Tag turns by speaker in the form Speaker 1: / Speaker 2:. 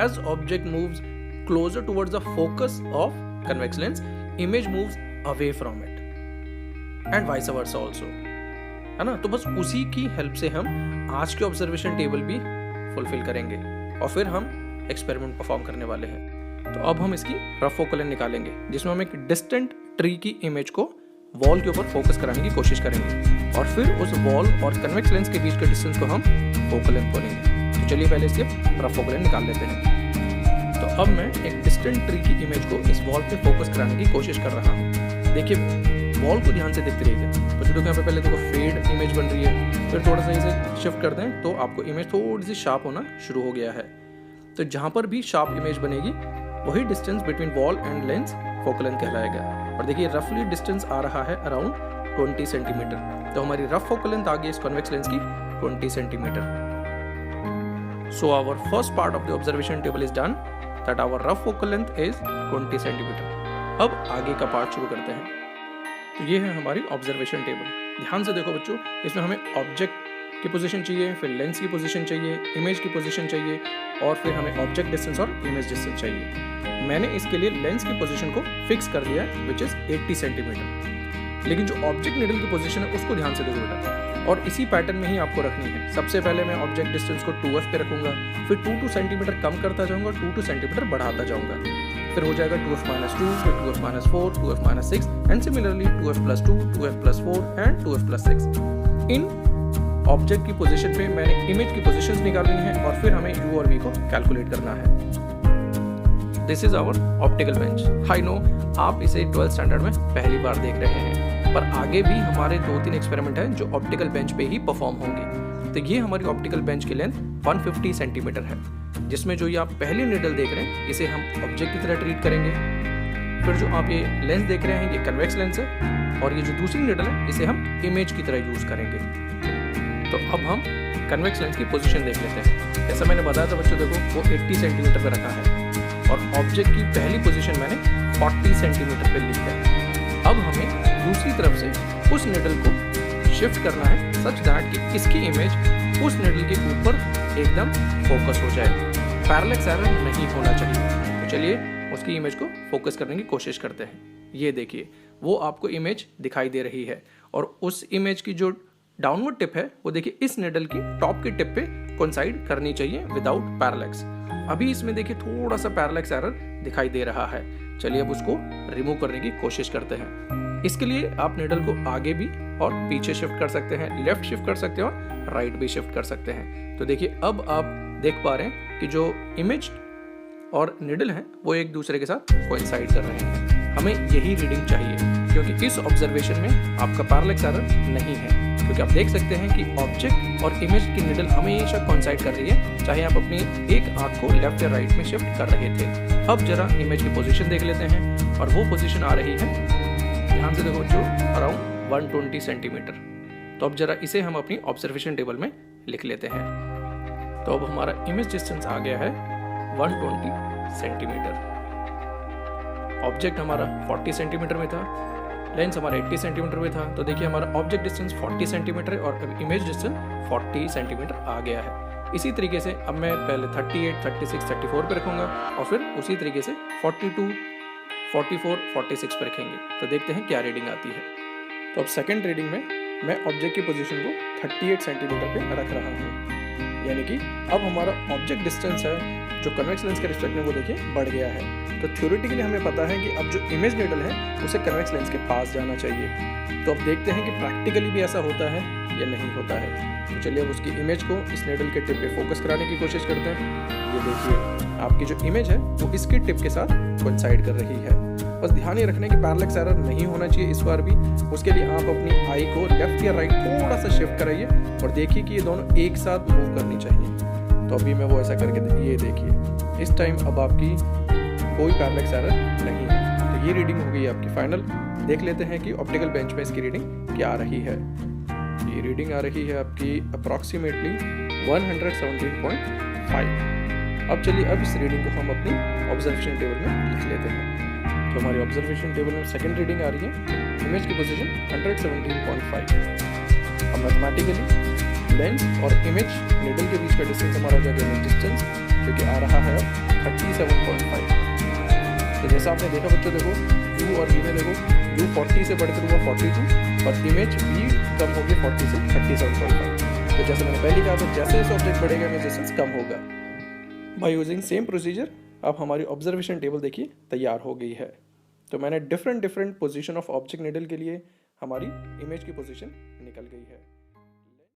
Speaker 1: as object moves closer towards the focus of convex lens, image moves away from it and vice versa also, है ना। तो बस उसी की help से हम आज के ऑब्जर्वेशन टेबल भी फुलफिल करेंगे और फिर हम एक्सपेरिमेंट परफॉर्म करने वाले हैं। तो अब हम इसकी रफ फोकल लेंथ निकालेंगे, जिसमें हम एक डिस्टेंट ट्री की इमेज को वॉल के ऊपर फोकस कराने की कोशिश करेंगे और फिर उस वॉल और कन्वेक्स लेंस के बीच के डिस्टेंस को हम फोकल लेंथ बोलेंगे। तो चलिए पहले इसके रफ फोकल लेंथ निकाल लेते हैं। तो अब मैं एक डिस्टेंट ट्री की इमेज को इस वॉल पे फोकस कराने की कोशिश कर रहा हूँ। देखिए वॉल को ध्यान से देखते रहिएगा। तो देखो यहाँ पे पहले देखो फेड इमेज बन रही है, फिर थोड़ा सा इसे शिफ्ट कर दें तो आपको इमेज थोड़ी सी शार्प होना शुरू हो गया है। तो जहाँ पर भी शार्प इमेज बनेगी वही distance between wall and lens focal length कहलाएगा। और देखिए रफली डिस्टेंस आ रहा है अराउंड 20 सेंटीमीटर। तो हमारी रफ फोकल लेंथ आ गई इस कॉन्वेक्स लेंस की 20 centimetre. So our first part of the observation table is done, that our rough focal length is 20 centimetre. अब आगे का पार्ट शुरू करते हैं। तो ये है हमारी ऑब्जर्वेशन टेबल। ध्यान से देखो बच्चों, इसमें हमें ऑब्जेक्ट की पोजीशन चाहिए, फिर लेंस की पोजीशन चाहिए, इमेज की पोजीशन चाहिए और फिर हमें ऑब्जेक्ट डिस्टेंस और इमेज डिस्टेंस चाहिए। मैंने इसके लिए लेंस की पोजीशन को फिक्स कर दिया है विच इज 80 सेंटीमीटर। लेकिन जो ऑब्जेक्ट निडल की पोजीशन है उसको ध्यान से देखो बेटा, और इसी पैटर्न में ही आपको रखनी है। सबसे पहले मैं ऑब्जेक्ट डिस्टेंस को 2f पे रखूंगा, फिर 2 सेंटीमीटर कम करता जाऊंगा, 2 सेंटीमीटर बढ़ाता जाऊंगा, फिर हो जाएगा 2f-2, फिर 2f-4, 2f-6 and similarly 2f+2, 2f+4 and 2f+6। In object की पोजीशन पे मैंने इमेज की पोजीशंस निकालनी है और फिर हमें u और v को कैलकुलेट करना है। This is our optical bench. I know आप इसे 12th स्टैंडर्ड में पहली बार देख रहे हैं, पर आगे भी हमारे 2-3 एक्सपेरिमेंट हैं जो ऑप्टिकल बेंच पे ही परफॉर्म होंगे। तो ये हमारी ऑप्टिकल बेंच की लेंथ 150 सेंटीमीटर है, जिसमें जो ये आप पहली निडल देख रहे हैं इसे हम ऑब्जेक्ट की तरह ट्रीट करेंगे। फिर जो आप ये लेंस देख रहे हैं ये कन्वेक्स लेंस है और ये जो दूसरी निडल है इसे हम इमेज की तरह यूज करेंगे। तो अब हम कन्वेक्स लेंस की पोजीशन देख लेते हैं। जैसा मैंने बताया था बच्चों, देखो वो 80 सेंटीमीटर पे रखा है और ऑब्जेक्ट की पहली पोजीशन मैंने 40 सेंटीमीटर पे ली है। अब हमें दूसरी तरफ से उस निडल को शिफ्ट करना है सच दैट कि इसकी इमेज उस निडल के ऊपर एकदम फोकस हो जाए, पैरेलक्स एरर नहीं होना चाहिए। तो चलिए उसकी इमेज को फोकस करने की कोशिश करते हैं। ये देखिए वो आपको इमेज दिखाई दे रही है और उस इमेज की जो डाउनवर्ड टिप है वो देखिए इस निडल की टॉप की टिप पे कोइंसाइड करनी चाहिए विदाउट पैरेलक्स। अभी इसमें देखिए थोड़ा सा पैरेलक्स एरर दिखाई दे रहा है। चलिए अब उसको रिमूव करने की कोशिश करते हैं। इसके लिए आप निडल को आगे भी और पीछे शिफ्ट कर सकते हैं, लेफ्ट शिफ्ट कर सकते हैं और राइट भी शिफ्ट कर सकते हैं। तो देखिए अब आप देख पा रहे हैं कि जो इमेज और निडल है वो एक दूसरे के साथ कोइंसाइड कर रहे हैं। हमें यही रीडिंग चाहिए क्योंकि इस ऑब्जर्वेशन में आपका पैरेलक्स एरर नहीं है, क्योंकि आप देख सकते हैं कि ऑब्जेक्ट और इमेज की निडल हमेशा कोइंसाइड कर रही है, चाहे आप अपनी एक आंख को लेफ्ट या राइट में शिफ्ट कर रहे थे। अब जरा इमेज की पोजीशन देख लेते हैं और वो पोजीशन आ रही है, ध्यान से देखो, जो अराउंड 120 सेंटीमीटर। तो अब जरा इसे हम अपनी ऑब्जर्वेशन टेबल में लिख लेते हैं। तो अब हमारा इमेज डिस्टेंस आ गया है 120 सेंटीमीटर। ऑब्जेक्ट हमारा 40 सेंटीमीटर में था, लेंस हमारा 80 सेंटीमीटर में था। तो देखिए हमारा ऑब्जेक्ट डिस्टेंस 40 सेंटीमीटर है और अब इमेज डिस्टेंस 40 सेंटीमीटर आ गया है। इसी तरीके से अब मैं पहले 38, 36, 34 पे रखूंगा और फिर उसी तरीके से 42, 44, 46 पे रखेंगे। तो देखते हैं क्या रीडिंग आती है। तो अब सेकेंड रीडिंग में मैं ऑब्जेक्ट की पोजीशन को 38 सेंटीमीटर पे रख रहा हूँ, यानी कि अब हमारा ऑब्जेक्ट डिस्टेंस है जो कन्वेक्स लेंस के रिस्पेक्ट में वो देखिए बढ़ गया है। तो थ्योरेटिकली हमें पता है कि अब जो इमेज निडल है उसे कन्वेक्स लेंस के पास जाना चाहिए। तो अब देखते हैं कि प्रैक्टिकली भी ऐसा होता है या नहीं होता है। तो चलिए अब उसकी इमेज को इस निडल के टिप पे फोकस कराने की कोशिश करते हैं। ये देखिए आपकी जो इमेज है वो इसके टिप के साथ कोइंसाइड कर रही है। बस ध्यान ये रखना कि पैरेलक्स एरर नहीं होना चाहिए इस बार भी। उसके लिए आप अपनी आई को लेफ्ट या राइट थोड़ा सा शिफ्ट कराइए और देखिए कि ये दोनों एक साथ मूव करनी चाहिए। तो अभी मैं वो ऐसा करके ये देखिए इस टाइम अब आपकी कोई पैरेलक्स एरर नहीं है। तो ये रीडिंग हो गई आपकी फाइनल। देख लेते हैं कि ऑप्टिकल बेंच में इसकी रीडिंग क्या आ रही है। ये रीडिंग आ रही है आपकी अप्रॉक्सीमेटली 117.5। अब चलिए अब इस रीडिंग को हम अपनी ऑब्जर्वेशन टेबल में लिख लेते हैं। तो हमारी ऑब्जर्वेशन टेबल में सेकंड रीडिंग आ रही है, इमेज की पोजीशन 117.5। अब मैथमेटिकली लेंस और इमेज निडल के बीच का डिस्टेंस हमारा हो जाएगा इमेज डिस्टेंस, जो कि आ रहा है 37.5। तो जैसा आपने देखा बच्चों, देखो u और v में देखो u 40 से बढ़कर हुआ 42 और इमेज v कम होगी 40 से 37.5। तो जैसे मैंने पहले कहा था, जैसे जैसे ऑब्जेक्ट बढ़ेगा इमेज डिस्टेंस कम होगा। बाय यूजिंग सेम प्रोसीजर अब हमारी ऑब्जर्वेशन टेबल देखिए तैयार हो गई है। तो मैंने different position of object needle के लिए हमारी इमेज की पोजीशन निकल गई है।